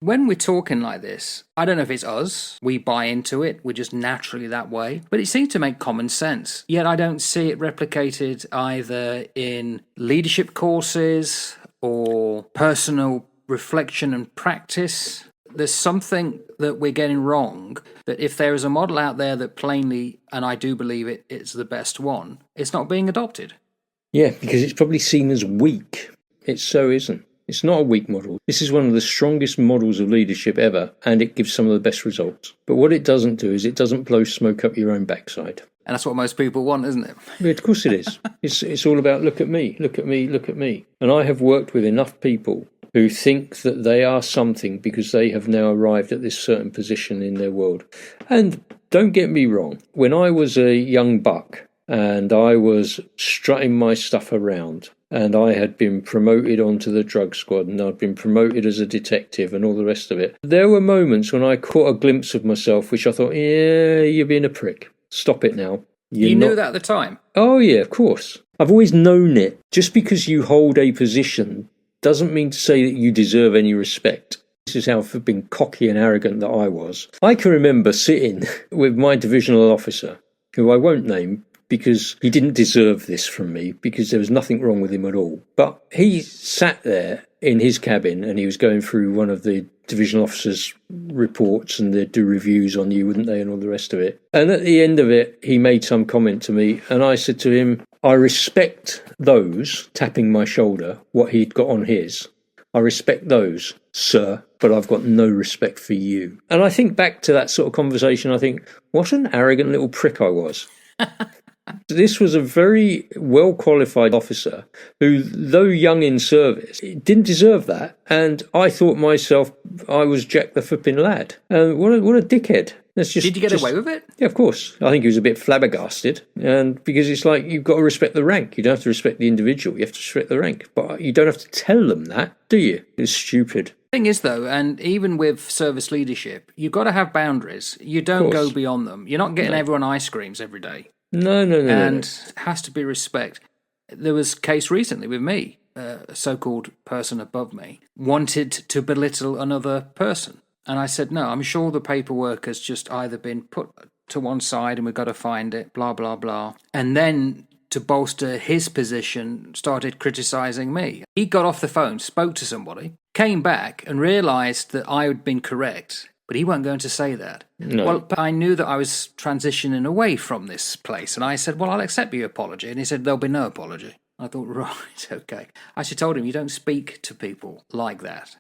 When we're talking like this, I don't know if it's us, we buy into it, we're just naturally that way, but it seems to make common sense. Yet I don't see it replicated either in leadership courses or personal reflection and practice. There's something that we're getting wrong, that if there is a model out there that plainly, and I do believe it's the best one, it's not being adopted. Yeah, because it's probably seen as weak. It so isn't. It's not a weak model. This is one of the strongest models of leadership ever, and it gives some of the best results. But what it doesn't do is it doesn't blow smoke up your own backside. And that's what most people want, isn't it? Yeah, of course it is. It's all about look at me, look at me, look at me. And I have worked with enough people who think that they are something because they have now arrived at this certain position in their world. And don't get me wrong, when I was a young buck and I was strutting my stuff around, and I had been promoted onto the drug squad, and I'd been promoted as a detective and all the rest of it, there were moments when I caught a glimpse of myself which I thought, yeah, you're being a prick. Stop it now. You knew that at the time? Oh, yeah, of course. I've always known it. Just because you hold a position doesn't mean to say that you deserve any respect. This is how being cocky and arrogant that I was. I can remember sitting with my divisional officer, who I won't name, because he didn't deserve this from me, because there was nothing wrong with him at all. But he sat there in his cabin and he was going through one of the divisional officers' reports, and they'd do reviews on you, wouldn't they, and all the rest of it. And at the end of it, he made some comment to me, and I said to him, I respect those, tapping my shoulder, what he'd got on his. I respect those, sir, but I've got no respect for you. And I think back to that sort of conversation, I think, what an arrogant little prick I was. This was a very well-qualified officer who, though young in service, didn't deserve that. And I thought myself, I was Jack the flipping lad. What a dickhead. Did you get away with it? Yeah, of course. I think he was a bit flabbergasted. And because it's like, you've got to respect the rank. You don't have to respect the individual. You have to respect the rank. But you don't have to tell them that, do you? It's stupid. Thing is, though, and even with service leadership, you've got to have boundaries. You don't go beyond them. You're not getting everyone ice creams every day. No. And it has to be respect. There was a case recently with me, a so-called person above me, wanted to belittle another person. And I said, no, I'm sure the paperwork has just either been put to one side and we've got to find it, blah, blah, blah. And then to bolster his position, started criticising me. He got off the phone, spoke to somebody, came back and realised that I had been correct. But he weren't going to say that. No. Well, I knew that I was transitioning away from this place. And I said, well, I'll accept your apology. And he said, there'll be no apology. I thought, right, okay. I actually told him, you don't speak to people like that.